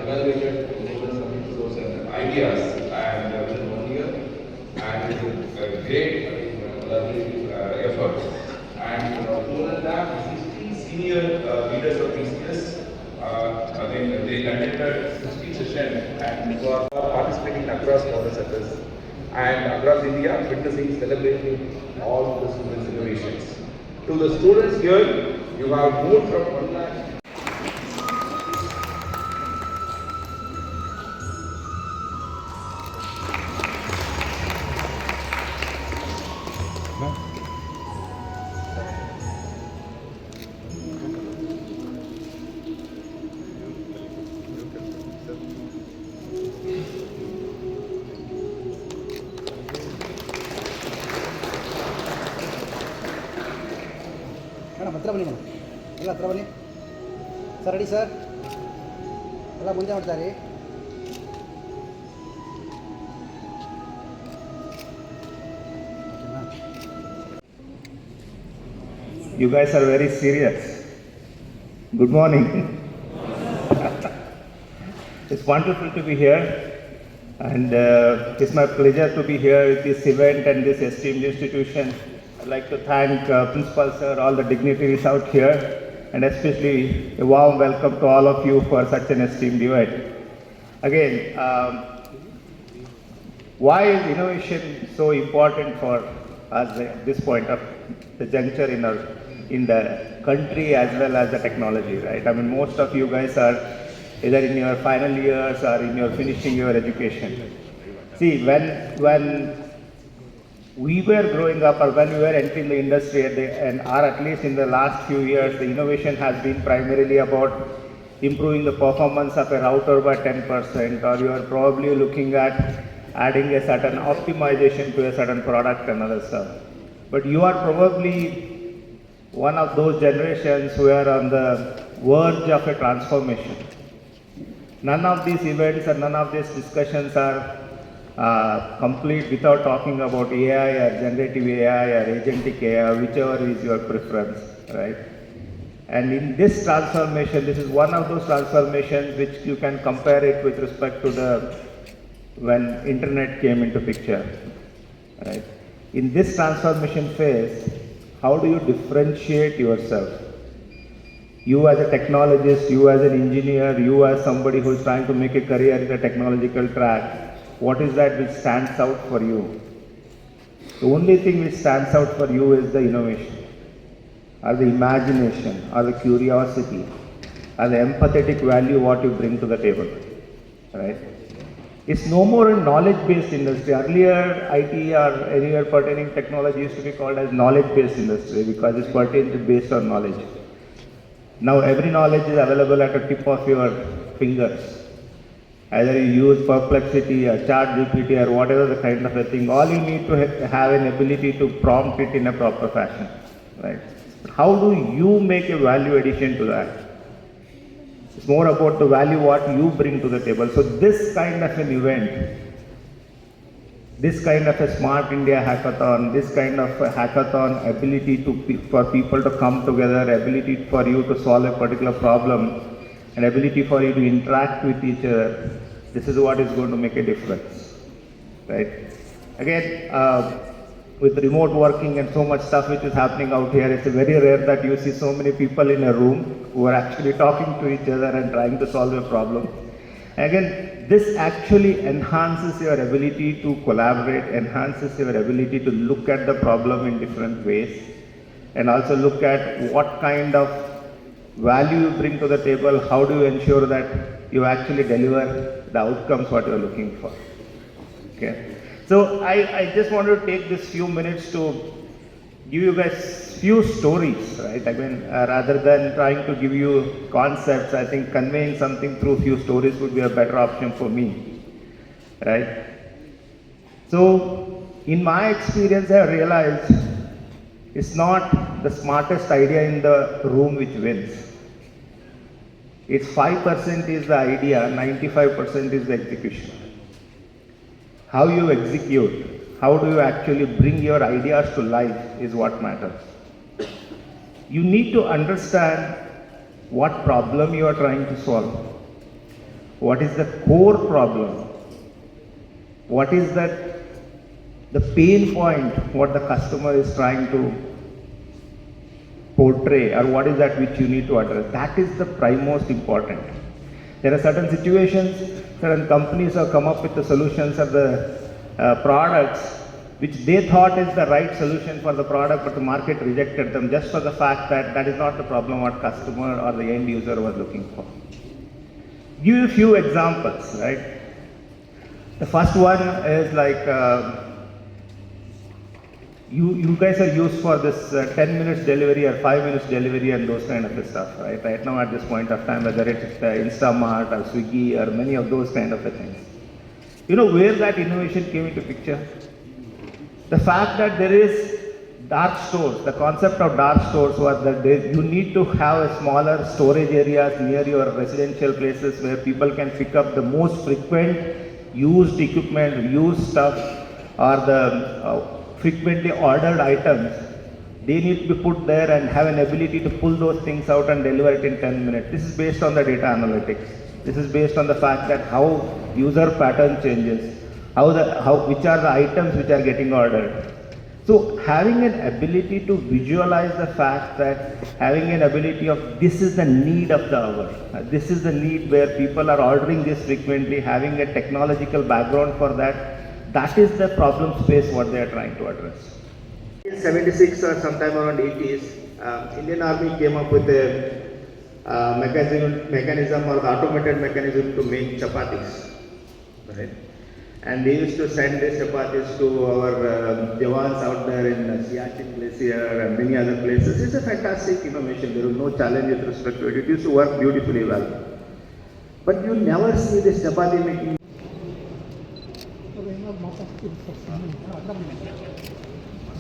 Evaluated those ideas and within 1 year, and it's a great collaborative effort. And more than that, 60 senior leaders of TCS, they conducted 60 sessions and were participating across model sectors and across India, witnessing, celebrating all the students' innovations. To the students here, you have moved from 1 lakh. Madam ಹತ್ರ ಬನ್ನಿ madam ಎಲ್ಲ ಹತ್ರ ಬನ್ನಿ sir ready sir ಎಲ್ಲ ಮುಂದೆ ಮಾಡ್ತಾರೆ You guys are very serious. Good morning. It's wonderful to be here, and it's my pleasure to be here with this event and this esteemed institution. I'd like to thank Principal Sir, all the dignitaries out here, and especially a warm welcome to all of you for such an esteemed event. Again, why is innovation so important for us at this point of the juncture in the country as well as the technology, right? I mean, most of you guys are either in your final years or in your finishing your education. See, when we were growing up or when we were entering the industry or at least in the last few years, the innovation has been primarily about improving the performance of a router by 10%, or you are probably looking at adding a certain optimization to a certain product and other stuff. But you are probably one of those generations who are on the verge of a transformation. None of these events and none of these discussions are complete without talking about AI or generative AI or agentic AI, whichever is your preference, right? And in this transformation, this is one of those transformations which you can compare it with respect to when internet came into picture, right? In this transformation phase, how do you differentiate yourself? You as a technologist, you as an engineer, you as somebody who is trying to make a career in a technological track, what is that which stands out for you? The only thing which stands out for you is the innovation, or the imagination, or the curiosity, or the empathetic value what you bring to the table, right? It's no more a knowledge-based industry. Earlier, IT or anywhere pertaining technology used to be called as knowledge-based industry because it's pertained based on knowledge. Now every knowledge is available at the tip of your fingers. Either you use Perplexity or ChatGPT or whatever the kind of a thing, all you need to have an ability to prompt it in a proper fashion, right? How do you make a value addition to that? It's more about the value what you bring to the table. So this kind of an event, this kind of a Smart India hackathon, this kind of a hackathon ability for people to come together, ability for you to solve a particular problem, and ability for you to interact with each other, this is what is going to make a difference, right? Again, with remote working and so much stuff which is happening out here, it's very rare that you see so many people in a room who are actually talking to each other and trying to solve a problem. Again, this actually enhances your ability to collaborate, enhances your ability to look at the problem in different ways, and also look at what kind of value you bring to the table, how do you ensure that you actually deliver the outcomes what you are looking for. Okay. So I just want to take this few minutes to give you guys few stories, right? I mean, rather than trying to give you concepts, I think conveying something through few stories would be a better option for me, right? So in my experience, I realized it's not the smartest idea in the room which wins. It's 5% is the idea, 95% is the execution. How you execute, how do you actually bring your ideas to life is what matters. you need to understand what problem you are trying to solve. What is the core problem? What is the pain point what the customer is trying to portray, or what is that which you need to address? That is the prime most important. There are certain situations, certain companies have come up with the solutions of the products which they thought is the right solution for the product, but the market rejected them just for the fact that that is not the problem what customer or the end user was looking for. Give you a few examples, right? The first one is like, you guys are used for this 10 minutes delivery or 5 minutes delivery and those kind of stuff, right? Right now at this point of time, whether it's Instamart or Swiggy or many of those kind of things. You know where that innovation came into picture? The fact that there is dark stores, the concept of dark stores was that you need to have a smaller storage areas near your residential places where people can pick up the most frequent used equipment, used stuff, or the frequently ordered items. They need to be put there and have an ability to pull those things out and deliver it in 10 minutes. This is based on the data analytics. This is based on the fact that how user pattern changes, which are the items which are getting ordered. So having an ability to visualize the fact that having an ability of this is the need of the hour. This is the need where people are ordering this frequently, having a technological background for that. That is the problem space what they are trying to address. In 76 or sometime around 80s, Indian Army came up with a mechanism or the automated mechanism to make chapatis, right? And they used to send these chapatis to our Jawans out there in Siachen Glacier and many other places. It's a fantastic innovation. There was no challenge with respect to it. It used to work beautifully well. But you never see this chapati making.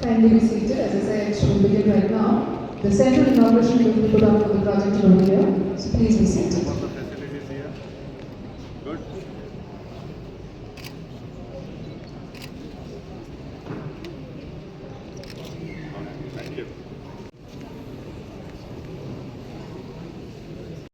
Kindly be seated. As I said, we'll begin right now. The central inauguration will be put up for the project over here. So please be seated. Good.